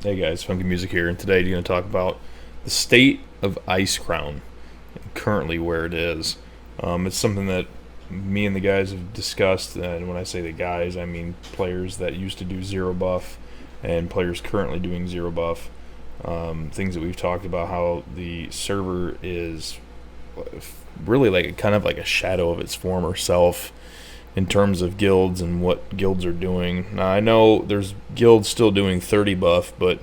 Hey guys, Funky Music here, and today we're going to talk about the state of Icecrown, currently where it is. It's something that me and the guys have discussed, and when I say the guys, I mean players that used to do zero buff and players currently doing zero buff. Things that we've talked about, how the server is really like kind of like a shadow of its former self in terms of guilds and what guilds are doing. Now, I know there's guilds still doing 30 buff, but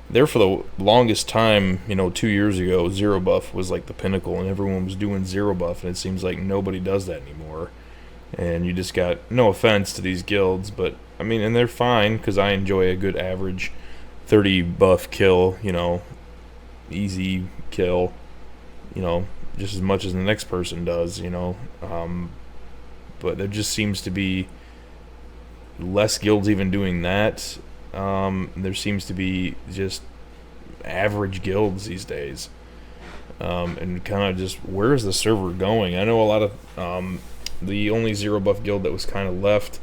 there for the longest time, 2 years ago, zero buff was like the pinnacle, and everyone was doing zero buff, and it seems like nobody does that anymore. And you just got, no offense to these guilds, but I mean, and they're fine because I enjoy a good average 30 buff kill, easy kill, just as much as the next person does. But there just seems to be less guilds even doing that. There seems to be just average guilds these days, and kind of just where is the server going? I know a lot of the only zero buff guild that was kind of left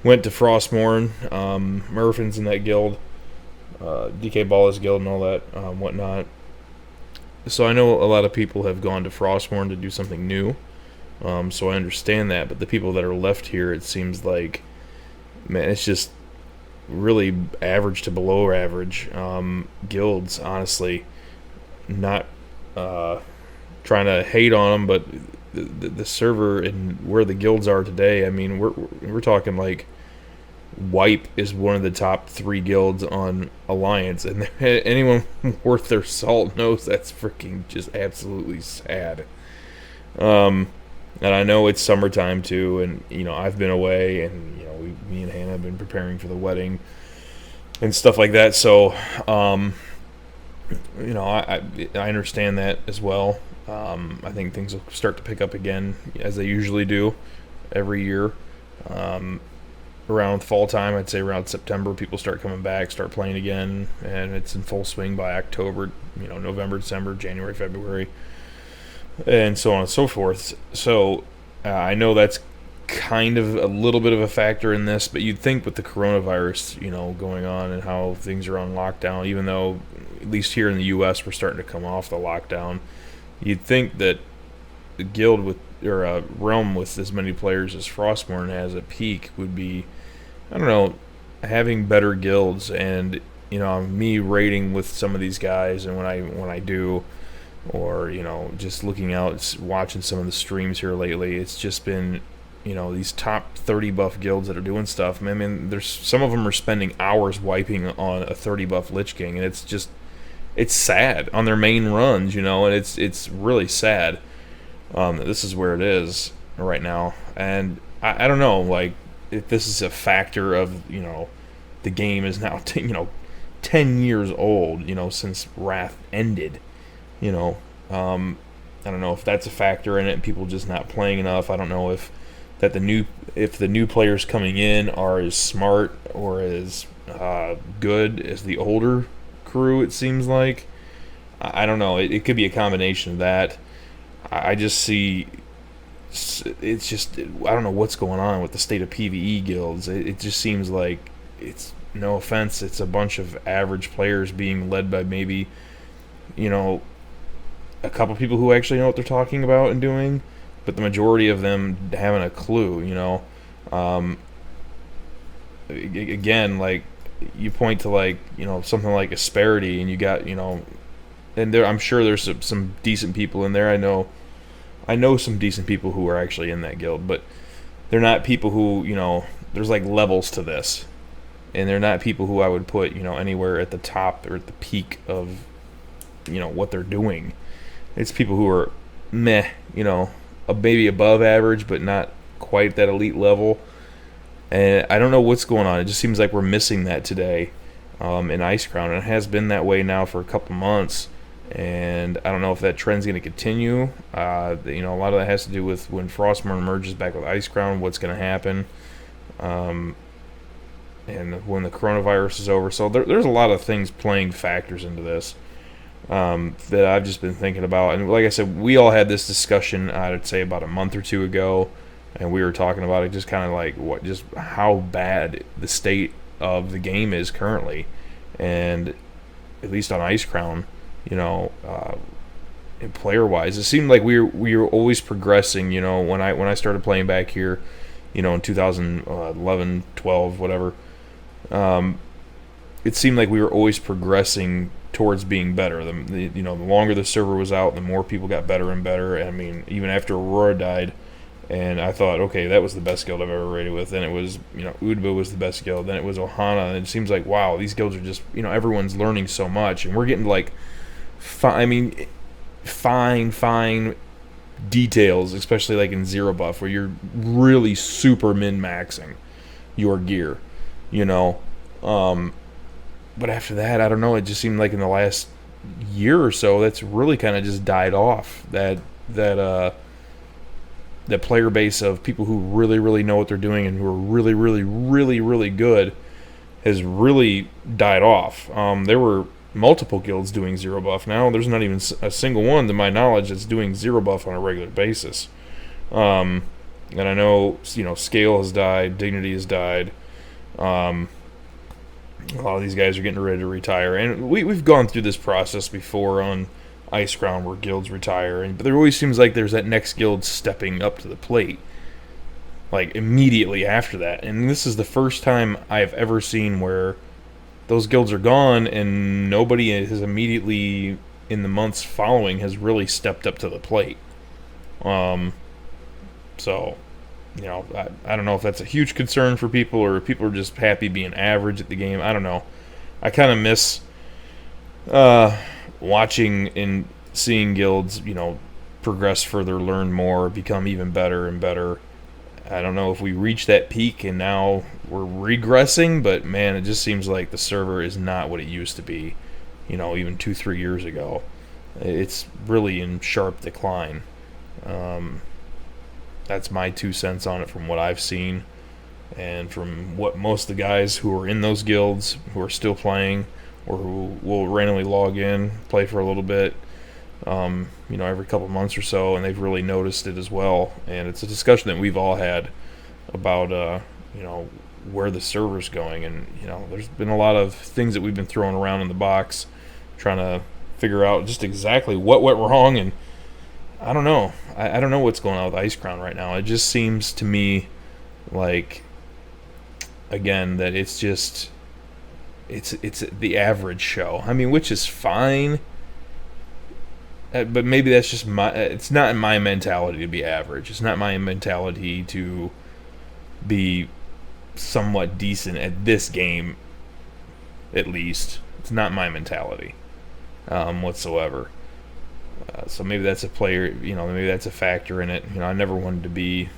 went to Frostmourne. Murfin's in that guild, DK Ballas guild, and all that whatnot. So I know a lot of people have gone to Frostmourne to do something new. So I understand that, but the people that are left here, it seems like, man, it's just really average to below average guilds, honestly. Not trying to hate on them, but the server and where the guilds are today, I mean, we're talking like Wipe is one of the top 3 guilds on Alliance, and anyone worth their salt knows that's freaking just absolutely sad. And I know it's summertime too, and I've been away, and me and Hannah have been preparing for the wedding and stuff like that. So, I understand that as well. I think things will start to pick up again as they usually do every year. Around fall time, I'd say around September, people start coming back, start playing again, and it's in full swing by October. November, December, January, February, and so on and so forth. So I know that's kind of a little bit of a factor in this, but you'd think with the coronavirus, going on and how things are on lockdown, even though at least here in the U.S. we're starting to come off the lockdown, you'd think that a guild with or a realm with as many players as Frostmourne has at peak would be, I don't know, having better guilds. And me raiding with some of these guys, and when I do, or just looking out, watching some of the streams here lately, it's just been these top 30 buff guilds that are doing stuff. I mean, there's some of them are spending hours wiping on a 30 buff Lich King, and it's sad on their main runs, and it's really sad that this is where it is right now. And I don't know, like, if this is a factor of the game is now 10 years old, since Wrath ended. I don't know if that's a factor in it, and people just not playing enough. I don't know if the new players coming in are as smart or as good as the older crew. It seems like, I don't know. It could be a combination of that. I just see, it's just, I don't know what's going on with the state of PvE guilds. It just seems like it's, no offense, it's a bunch of average players being led by maybe a couple people who actually know what they're talking about and doing, but the majority of them haven't a clue. Again, like, you point to like something like Asperity, and you got and there, I'm sure there's some decent people in there. I know some decent people who are actually in that guild, but they're not people who there's like levels to this, and they're not people who I would put anywhere at the top or at the peak of what they're doing. It's people who are meh, maybe above average, but not quite that elite level. And I don't know what's going on. It just seems like we're missing that today in Icecrown, and it has been that way now for a couple months. And I don't know if that trend's going to continue. A lot of that has to do with when Frostmourne merges back with Icecrown, what's going to happen, and when the coronavirus is over. So there's a lot of things playing factors into this that I've just been thinking about. And like I said, we all had this discussion, I'd say about a month or two ago, and we were talking about it, just kind of like just how bad the state of the game is currently. and at least on Icecrown, you know, player wise, it seemed like we were always progressing. You know, when I started playing back here, you know, in 2011, 12, whatever, it seemed like we were always progressing towards being better. You know, the longer the server was out, the more people got better and better. I mean, even after Aurora died, and I thought, okay, that was the best guild I've ever raided with. Then it was, you know, Udba was the best guild. Then it was Ohana. And it seems like, wow, these guilds are just, you know, everyone's learning so much, and we're getting like, fine details, especially like in Zero Buff, where you're really super min-maxing your gear, you know. But after that, I don't know, it just seemed like in the last year or so, that's really kind of just died off. That player base of people who really know what they're doing and who are really good has really died off. There were multiple guilds doing Zero Buff. Now there's not even a single one, to my knowledge, that's doing Zero Buff on a regular basis. And I know, you know, Scale has died, Dignity has died. A lot of these guys are getting ready to retire, and we've gone through this process before on Icecrown where guilds retire, but there always seems like there's that next guild stepping up to the plate, like immediately after that. And this is the first time I've ever seen where those guilds are gone and nobody has immediately in the months following has really stepped up to the plate. So, you know, I don't know if that's a huge concern for people or if people are just happy being average at the game. I don't know. I kind of miss watching and seeing guilds, you know, progress further, learn more, become even better and better. I don't know if we reached that peak and now we're regressing, but man, it just seems like the server is not what it used to be, you know, even 2-3 years ago. It's really in sharp decline. That's my 2 cents on it from what I've seen and from what most of the guys who are in those guilds who are still playing or who will randomly log in, play for a little bit, you know, every couple months or so, and they've really noticed it as well. And it's a discussion that we've all had about, you know, where the server's going. And, you know, there's been a lot of things that we've been throwing around in the box trying to figure out just exactly what went wrong. And I don't know. I don't know what's going on with Icecrown right now. It just seems to me like, again, that it's just it's the average show. I mean, which is fine, but maybe that's just my. It's not my mentality to be average. It's not my mentality to be somewhat decent at this game. At least it's not my mentality whatsoever. So maybe that's a player, you know, maybe that's a factor in it. You know, I never wanted to be,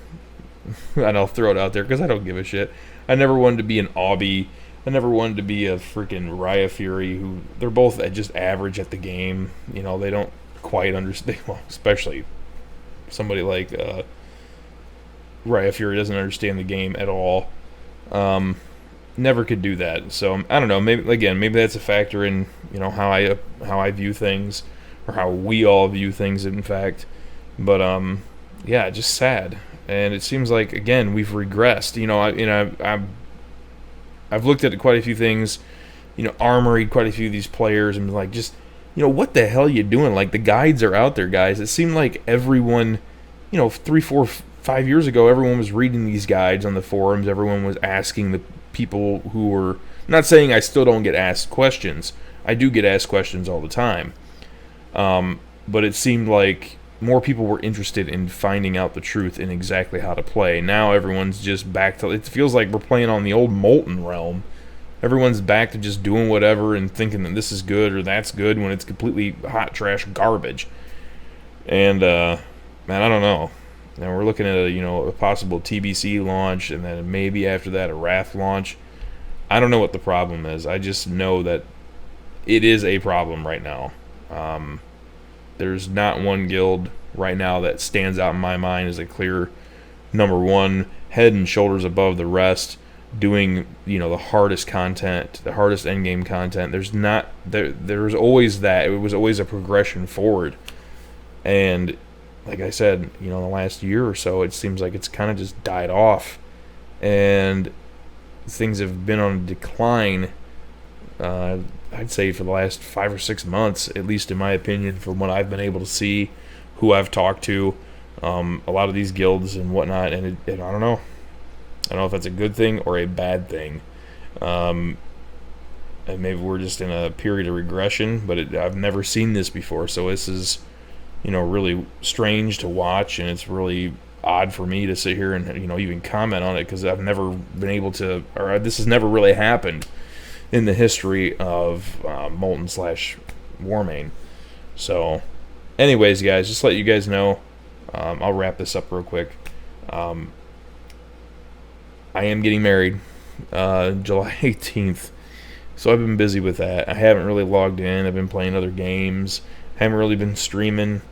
and I'll throw it out there because I don't give a shit. I never wanted to be an Obby. I never wanted to be a freaking Raya Fury, who they're both just average at the game. You know, they don't quite understand, well, especially somebody like Raya Fury doesn't understand the game at all. Never could do that. So I don't know, maybe that's a factor in, you know, how I view things. Or how we all view things, in fact. But yeah, just sad. And it seems like, again, we've regressed. You know, I've looked at quite a few things. You know, armoried quite a few of these players, and like, just, you know, what the hell are you doing? Like, the guides are out there, guys. It seemed like everyone, you know, 3, 4, 5 years ago, everyone was reading these guides on the forums. Everyone was asking the people who were. I'm not saying I still don't get asked questions. I do get asked questions all the time. But it seemed like more people were interested in finding out the truth in exactly how to play. Now everyone's just back to, it feels like we're playing on the old Molten realm. Everyone's back to just doing whatever and thinking that this is good or that's good when it's completely hot trash garbage. And, man, I don't know. Now we're looking at a possible TBC launch, and then maybe after that a Wrath launch. I don't know what the problem is. I just know that it is a problem right now. There's not one guild right now that stands out in my mind as a clear number one, head and shoulders above the rest, doing, you know, the hardest content, the hardest endgame content. There's always that. It was always a progression forward. And like I said, you know, the last year or so, it seems like it's kind of just died off. And things have been on a decline I'd say for the last 5 or 6 months, at least in my opinion, from what I've been able to see, who I've talked to, a lot of these guilds and whatnot, and I don't know. I don't know if that's a good thing or a bad thing. And maybe we're just in a period of regression, but I've never seen this before, so this is, really strange to watch, and it's really odd for me to sit here and, even comment on it, because I've never been able to, or this has never really happened in the history of Molten / Warmane. So, anyways, guys, just to let you guys know, I'll wrap this up real quick. I am getting married July 18th, so I've been busy with that. I haven't really logged in. I've been playing other games. Haven't really been streaming.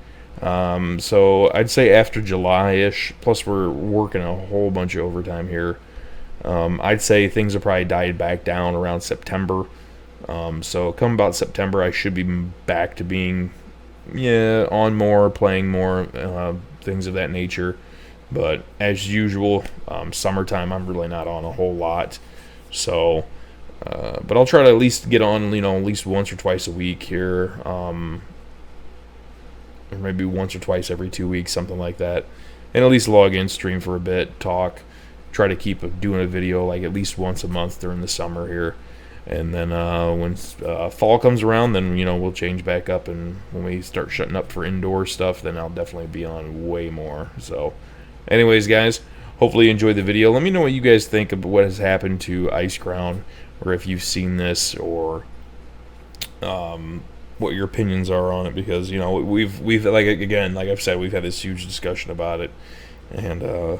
So I'd say after July-ish, plus we're working a whole bunch of overtime here. I'd say things will probably died back down around September. So come about September, I should be back to being, on more, playing more, things of that nature. But as usual, summertime, I'm really not on a whole lot. So, but I'll try to at least get on, at least once or twice a week here. Or maybe once or twice every 2 weeks, something like that. And at least log in, stream for a bit, talk. Try to keep doing a video like at least once a month during the summer here. And then when fall comes around, then we'll change back up, and when we start shutting up for indoor stuff, then I'll definitely be on way more. So anyways, guys, hopefully you enjoyed the video. Let me know what you guys think of what has happened to Icecrown, or if you've seen this, or what your opinions are on it, because we've like I've said, we've had this huge discussion about it, and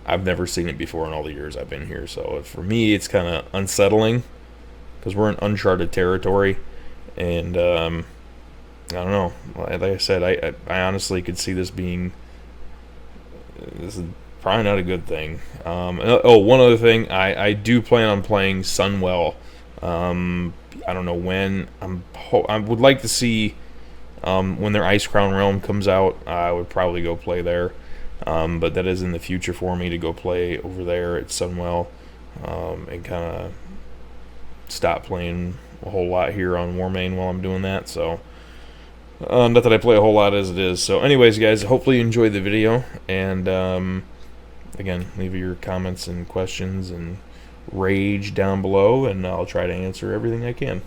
I've never seen it before in all the years I've been here. So for me, it's kind of unsettling, because we're in uncharted territory, and I don't know. Like I said, I honestly could see this is probably not a good thing. One other thing, I do plan on playing Sunwell. I don't know when. I would like to see when their Icecrown realm comes out. I would probably go play there, but that is in the future for me to go play over there at Sunwell, and kind of stop playing a whole lot here on Warmane while I'm doing that. So not that I play a whole lot as it is. So anyways, guys, hopefully you enjoyed the video, and again, leave your comments and questions and rage down below, and I'll try to answer everything I can.